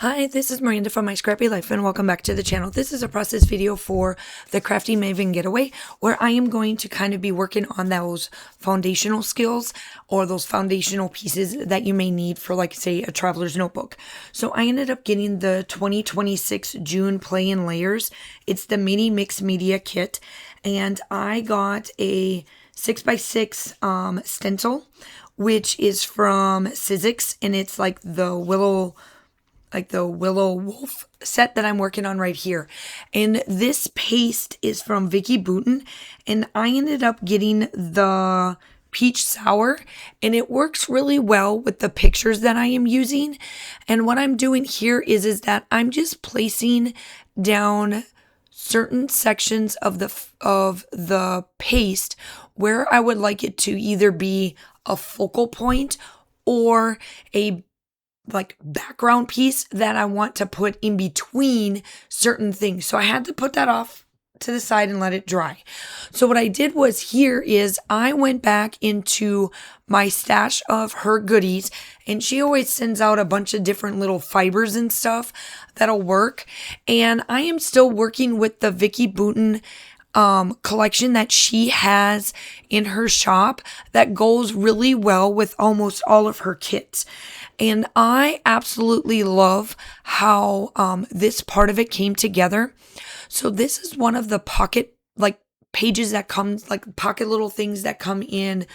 Hi, this is Miranda from My Scrappy Life and welcome back to the channel. This is a process video for the Crafty Maven Getaway where I am going to kind of be working on those foundational skills or those foundational pieces that you may need for, like, say, a traveler's notebook. So I ended up getting the 2026 June Play in Layers. It's the mini mixed media kit and I got a 6x6 stencil, which is from Sizzix, and it's like the Willow Wolf set that I'm working on right here. And this paste is from Vicky Boutin, and I ended up getting the peach sour, and it works really well with the pictures that I am using. And what I'm doing here is that I'm just placing down certain sections of the paste where I would like it to either be a focal point or a background piece that I want to put in between certain things. So I had to put that off to the side and let it dry. So what I did was here is I went back into my stash of her goodies, and she always sends out a bunch of different little fibers and stuff that'll work. And I am still working with the Vicky Boutin collection that she has in her shop that goes really well with almost all of her kits. And I absolutely love how this part of it came together. So this is one of the pocket pages that comes, pocket little things that come in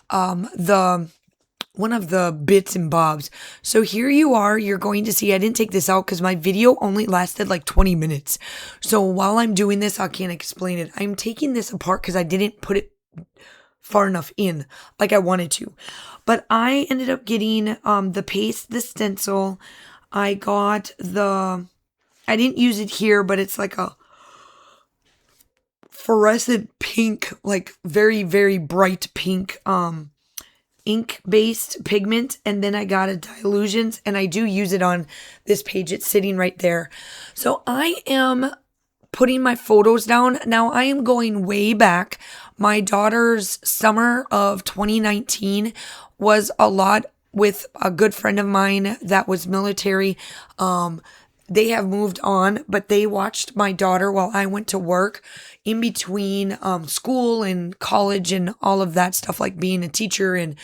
one of the bits and bobs. So here you are, you're going to see, I didn't take this out because my video only lasted 20 minutes. So while I'm doing this, I can't explain it. I'm taking this apart because I didn't put it far enough in like I wanted to. But I ended up getting the paste, the stencil. I got I didn't use it here, but it's like a fluorescent pink, very, very bright pink ink-based pigment, and then I got a Dilutions, and I do use it on this page. It's sitting right there. So I am putting my photos down. Now I am going way back. My daughter's summer of 2019 was a lot with a good friend of mine that was military. They have moved on, but they watched my daughter while I went to work in between school and college and all of that stuff, like being a teacher and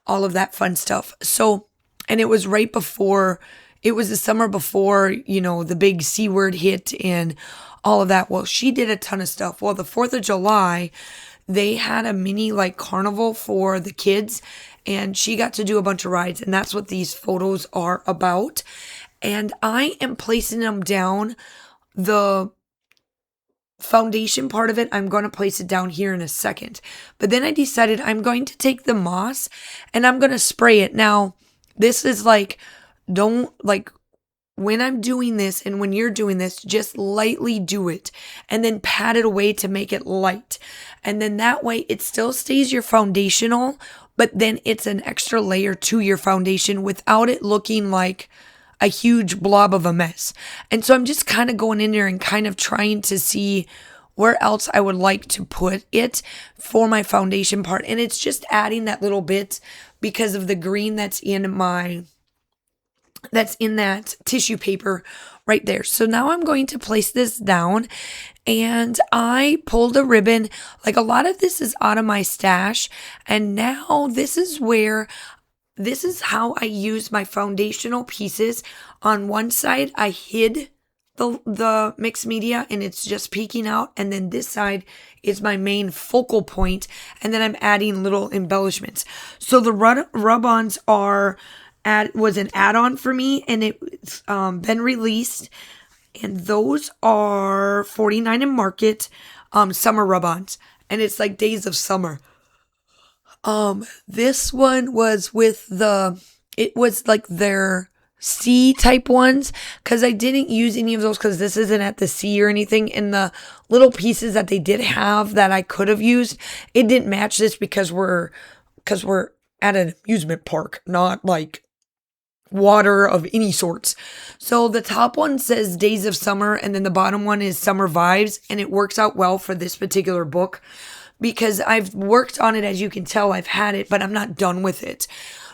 all of that fun stuff. So, and it was right before, it was the summer before, the big C word hit and all of that. Well, she did a ton of stuff. Well, the 4th of July, they had a mini carnival for the kids, and she got to do a bunch of rides, and that's what these photos are about. And I am placing them down. The foundation part of it, I'm going to place it down here in a second. But then I decided I'm going to take the moss and I'm going to spray it. Now, this is when I'm doing this and when you're doing this, just lightly do it and then pat it away to make it light. And then that way it still stays your foundational, but then it's an extra layer to your foundation without it looking like a huge blob of a mess. And so I'm just kind of going in there and kind of trying to see where else I would like to put it for my foundation part. And it's just adding that little bit because of the green that's in that tissue paper right there. So now I'm going to place this down, and I pulled a ribbon. A lot of this is out of my stash, and now this is how I use my foundational pieces. On one side, I hid the mixed media and it's just peeking out. And then this side is my main focal point. And then I'm adding little embellishments. So the rub-ons was an add-on for me, and it's been released. And those are $49 in Market, summer rub-ons. And it's Days of Summer. This one was with it was their C type ones, because I didn't use any of those because this isn't at the C or anything. And the little pieces that they did have that I could have used, it didn't match this because we're at an amusement park, not water of any sorts. So the top one says Days of Summer, and then the bottom one is Summer Vibes, and it works out well for this particular book because I've worked on it. As you can tell, I've had it, but I'm not done with it.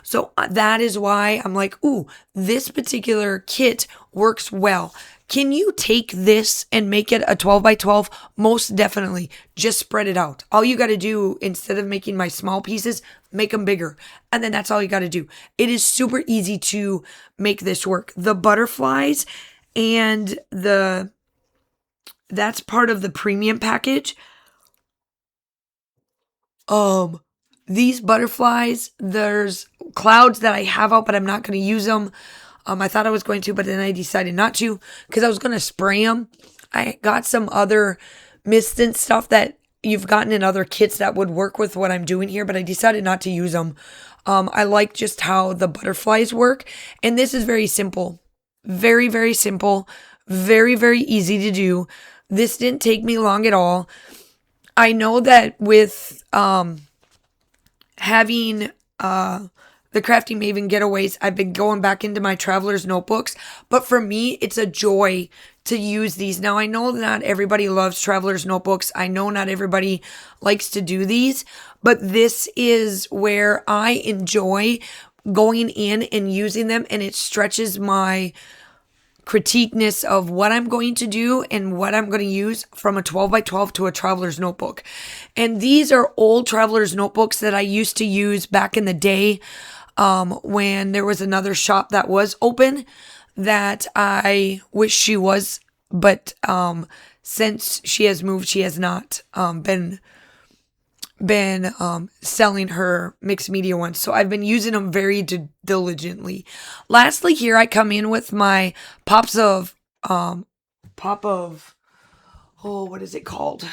So that is why I'm like, ooh, this particular kit works well. Can you take this and make it a 12 by 12? Most definitely. Just spread it out. All you got to do, instead of making my small pieces, make them bigger. And then that's all you got to do. It is super easy to make this work. The butterflies and that's part of the premium package. These butterflies, there's clouds that I have out, but I'm not going to use them. I thought I was going to, but then I decided not to because I was going to spray them. I got some other mistant stuff that you've gotten in other kits that would work with what I'm doing here, but I decided not to use them. I like just how the butterflies work. And this is very simple. Very, very simple. Very, very easy to do. This didn't take me long at all. I know that with having the Crafty Maven Getaways, I've been going back into my traveler's notebooks, but for me, it's a joy to use these. Now, I know not everybody loves traveler's notebooks. I know not everybody likes to do these, but this is where I enjoy going in and using them, and it stretches my critiqueness of what I'm going to do and what I'm going to use from a 12 by 12 to a traveler's notebook. And these are old traveler's notebooks that I used to use back in the day when there was another shop that was open that I wish she was, but since she has moved, she has not been selling her mixed media ones. So I've been using them very diligently. Lastly, here I come in with my what is it called?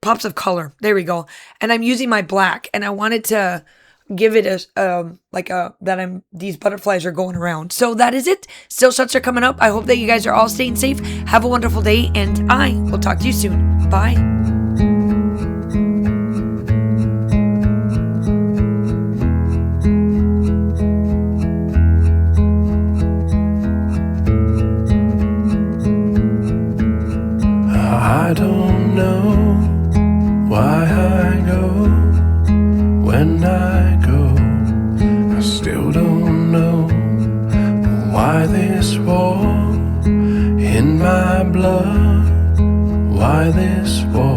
Pops of color. There we go. And I'm using my black, and I wanted to give it these butterflies are going around. So that is it. Still shots are coming up. I hope that you guys are all staying safe. Have a wonderful day, and I will talk to you soon. Bye. I don't know why I go when I go. I still don't know why this war in my blood, why this war.